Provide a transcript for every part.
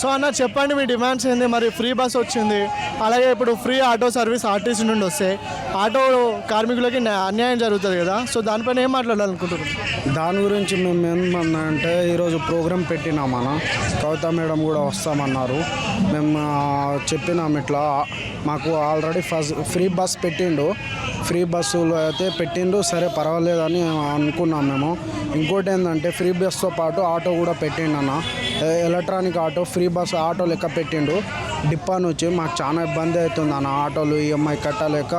So అన్న చెప్పండి మీ demands ఏంది? మరి ఫ్రీ బస్ వచ్చింది, అలాగే ఇప్పుడు ఫ్రీ ఆటో సర్వీస్ ఆర్టీసీ నుండి వస్తే ఆటో కార్మికులకి అన్యాయం జరుగుతుంది కదా, సో దానిపైన ఏం మాట్లాడాలనుకుంటున్నాం? దాని గురించి మేము ఏమన్నా అంటే ఈరోజు ప్రోగ్రాం పెట్టినామన్న, కవిత మేడం కూడా వస్తామన్నారు. మేము చెప్పినాం ఇట్లా మాకు ఆల్రెడీ ఫ్రీ బస్ పెట్టిండు, ఫ్రీ బస్సులు అయితే పెట్టిండు, సరే పర్వాలేదని అనుకున్నాం మేము. ఇంకోటి ఏంటంటే ఫ్రీ బస్తో పాటు ఆటో కూడా పెట్టిండు అన్న, electronic auto free bus auto లెక్క పెట్టిండు. డిప్పా నుంచి మాకు చాలా ఇబ్బంది అవుతుంది అన్న, ఆటోలు ఈఎంఐ కట్టలేక,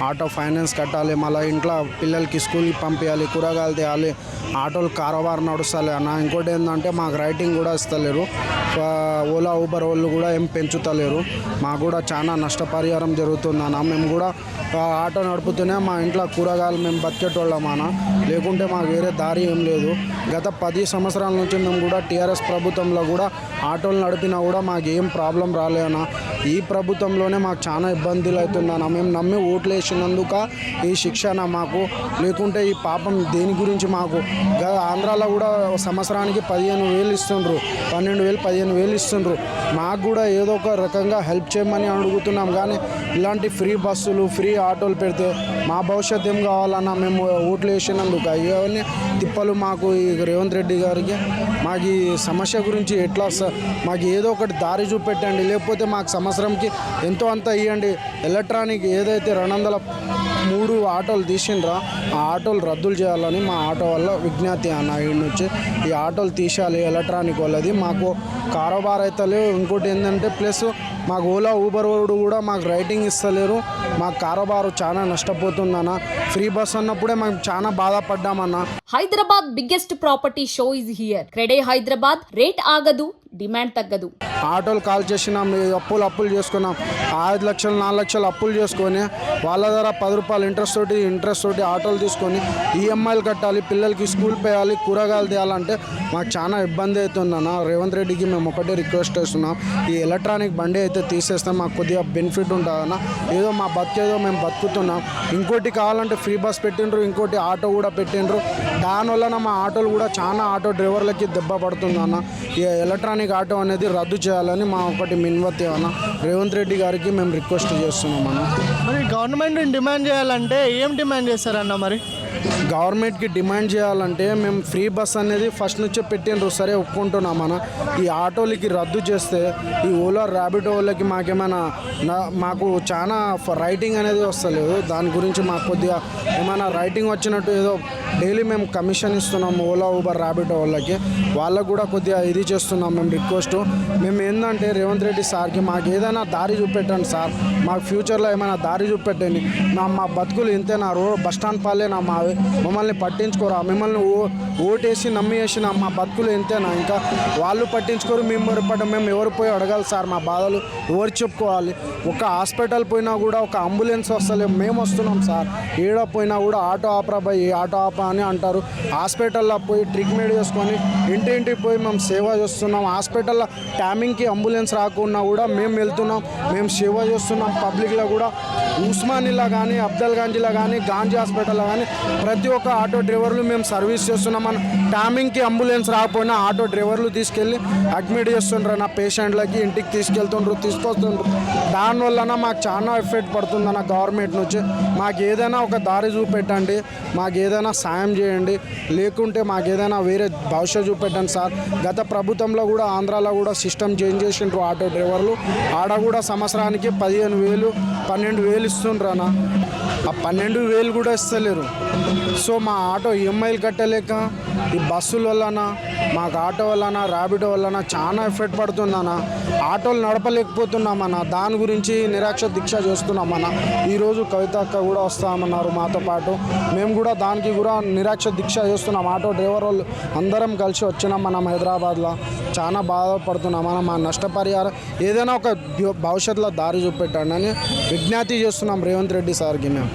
ఆటో ఫైనాన్స్ కట్టాలి, మళ్ళీ ఇంట్లో పిల్లలకి స్కూల్కి పంపించాలి, కూరగాయలు తేయాలి, ఆటోలు కారోబార్ నడుస్తలే అన్న. ఇంకోటి ఏంటంటే మాకు రైటింగ్ కూడా ఇస్తలేరు, ఓలా ఊబర్ వాళ్ళు కూడా ఏం పెంచుతలేరు, మాకు కూడా చాలా నష్టపరిహారం జరుగుతుంది అన్న. మేము కూడా ఆటో నడుపుతూనే మా ఇంట్లో కూరగాయలు మేము బతికేటోళ్ళం అన్న, లేకుంటే మాకు వేరే దారి ఏం లేదు. గత 10 సంవత్సరాల నుంచి మేము కూడా టీఆర్ఎస్ ప్రభుత్వంలో కూడా ఆటోలు నడిపినా కూడా మాకు ఏం ప్రాబ్లం రాలేదన్న. ఈ ప్రభుత్వంలోనే మాకు చాలా ఇబ్బందులు అవుతుందన్న. మేము నమ్మి ఓట్లు వేసినందుక ఈ శిక్షణ మాకు, లేకుంటే ఈ పాపం దేని గురించి మాకు. ఆంధ్రాలో కూడా సంవత్సరానికి 15,000 ఇస్తుండ్రు, 12,000 15,000 ఇస్తుండ్రు. మాకు కూడా ఏదో ఒక రకంగా హెల్ప్ చేయమని అడుగుతున్నాం, కానీ ఇలాంటి ఫ్రీ బస్సులు ఫ్రీ ఆటోలు పెడితే మా భవిష్యత్తు ఏం కావాలన్నా మేము ఓట్లు వేసినందుకు ఇవన్నీ తిప్పలు మాకు. ఈ రేవంత్ రెడ్డి గారికి మాకు ఈ సమస్య గురించి ఎట్లా మాకు ఏదో ఒకటి దారి చూపెట్టండి, లేకపోతే మాకు సంవత్సరంకి ఎంతో అంత ఇవ్వండి. ఎలక్ట్రానిక్ ఏదైతే 203 ఆటోలు తీసిండ్రా ఆ ఆటోలు రద్దులు చేయాలని మా ఆటో వల్ల విజ్ఞప్తి అన్న. వీడి నుంచి ఈ ఆటోలు తీసేయాలి ఎలక్ట్రానిక్ వాళ్ళది, మాకు కారోబార్ అయితే లేవు. ఇంకోటి ఏంటంటే ప్లస్ మాకు ఓలా ఊబర్ వాడు కూడా మాకు రైటింగ్ ఇస్తలేరు, మాకు కారోబారు చాలా నష్టపోతుందన్న. ఫ్రీ బస్ అన్నప్పుడే మేము చాలా బాధపడ్డామన్న. Hyderabad biggest property show is here. CREDAI Hyderabad, rate ఆగదు, డిమాండ్ తగ్గదు. ఆటోలు కాల్ చేసినాం, అప్పులు చేసుకున్నాం, 5 లక్షలు 4 లక్షలు అప్పులు చేసుకొని వాళ్ళ దగ్గర 10 రూపాయలు ఇంట్రెస్ట్ తోటి ఆటోలు తీసుకొని ఈఎంఐలు కట్టాలి, పిల్లలకి స్కూల్ పోయాలి, కూరగాయలు తేయాలంటే మాకు చాలా ఇబ్బంది అవుతుందన్న. రేవంత్ రెడ్డికి మేము ఒకటే రిక్వెస్ట్ చేస్తున్నాం, ఈ ఎలక్ట్రానిక్ బండి అయితే తీసేస్తాం, మాకు కొద్దిగా బెనిఫిట్ ఉంటుందన్న. ఏదో మా బతికేదో మేము బతుకుతున్నాం. ఇంకోటి కావాలంటే ఫ్రీ బస్ పెట్టిండ్రు, ఇంకోటి ఆటో కూడా పెట్టిండ్రు. దానివల్ల మా ఆటోలు కూడా చాలా ఆటో డ్రైవర్లకి దెబ్బ పడుతుందన్న. ఈ ఎలక్ట్రానిక్ ఆటో అనేది రద్దు చేయాలని మా ఒకటి మిన్వత్తి అన్న. రేవంత్ రెడ్డి గారికి మేము రిక్వెస్ట్ చేస్తున్నాం అన్న. మరి గవర్నమెంట్ డిమాండ్ చేయాలంటే ఏం డిమాండ్ చేస్తారన్న? మరి గవర్నమెంట్కి డిమాండ్ చేయాలంటే మేము ఫ్రీ బస్ అనేది ఫస్ట్ నుంచే పెట్టిండ్రు, సరే ఒప్పుకుంటున్నామన్న. ఈ ఆటోలకి రద్దు చేస్తే ఈ ఓలా ర్యాపిడో వాళ్ళకి మాకేమైనా మాకు చాలా రైటింగ్ అనేది వస్తలేదు. దాని గురించి మాకు కొద్దిగా ఏమైనా రైటింగ్ వచ్చినట్టు ఏదో డైలీ మేము కమిషన్ ఇస్తున్నాం ఓలా ఊబర్ ర్యాపిడో వాళ్ళకి కూడా కొద్దిగా ఇది చేస్తున్నాం మేము రిక్వెస్ట్. మేము ఏంటంటే రేవంత్ రెడ్డి సార్కి మాకు ఏదైనా దారి చూపెట్టండి సార్, మాకు ఫ్యూచర్లో ఏమైనా దారి చూపెట్టండి. మా బతుకులు ఇంతేనా, బస్ స్టాండ్ పాలేనా మావి, మమ్మల్ని పట్టించుకోరా, మిమ్మల్ని ఓటేసి నమ్మి వేసిన మా బతుకులు ఎంతేనా, ఇంకా వాళ్ళు పట్టించుకోరు. మేము ఎవరు పోయి అడగాలి సార్, మా బాధలు ఎవరు చెప్పుకోవాలి? ఒక హాస్పిటల్ పోయినా కూడా ఒక అంబులెన్స్ వస్తలే, మేము వస్తున్నాం సార్, ఏడ పోయినా కూడా ఆటో ఆపరా పోయి ఆటో ఆపా అని అంటారు. హాస్పిటల్లో పోయి ట్రీట్మెంట్ చేసుకొని ఇంటింటికి పోయి మేము సేవ చేస్తున్నాం. హాస్పిటల్లో టైమింగ్కి అంబులెన్స్ రాకుండా కూడా మేము వెళ్తున్నాం, మేము సేవ చేస్తున్నాం. పబ్లిక్లో కూడా ఉస్మానియాలో కానీ అఫ్జల్గంజ్లో కానీ గాంధీ హాస్పిటల్లో కానీ ప్రతి ఒక్క ఆటో డ్రైవర్లు మేము సర్వీస్ చేస్తున్నాం అన్న. టైమింగ్కి అంబులెన్స్ రాకపోయినా ఆటో డ్రైవర్లు తీసుకెళ్ళి అడ్మిట్ చేస్తుండ్రు నా పేషెంట్లకి, ఇంటికి తీసుకొస్తుండ్రు. దానివల్ల మాకు చాలా ఎఫెక్ట్ పడుతుందన్న. గవర్నమెంట్ నుంచి మాకు ఏదైనా ఒక దారి చూపెట్టండి, మాకు ఏదైనా సాయం చేయండి, లేకుంటే మాకు ఏదైనా వేరే భవిష్యత్తు చూపెట్టండి సార్. గత ప్రభుత్వంలో కూడా ఆంధ్రాలో కూడా సిస్టమ్ చేంజ్ చేసిండ్రు ఆటో డ్రైవర్లు, ఆడ కూడా సంవత్సరానికి 15,000 12,000 ఇస్తుండ్రు అన్న. ఆ 12,000 కూడా ఇస్తలేరు. సో మా ఆటో ఈఎంఐలు కట్టలేక ఈ బస్సుల వలన మాకు ఆటో వలన ర్యాపిడో వలన చాలా ఎఫెక్ట్ పడుతుందన్న. ఆటోలు నడపలేకపోతున్నామన్న. దాని గురించి నిరాక్ష దీక్ష చేస్తున్నామన్న. ఈరోజు కవిత అక్క కూడా వస్తామన్నారు మాతో పాటు, మేము కూడా దానికి కూడా నిరాక్ష దీక్ష చేస్తున్నాం. ఆటో డ్రైవర్ వాళ్ళు అందరం కలిసి వచ్చినాం మనం హైదరాబాద్లో. చాలా బాధపడుతున్నామన్న. మా నష్టపరిహారం ఏదైనా ఒక భవిష్యత్తులో దారి చూపెట్టండి అని విజ్ఞప్తి చేస్తున్నాం రేవంత్ రెడ్డి సార్కి మేము.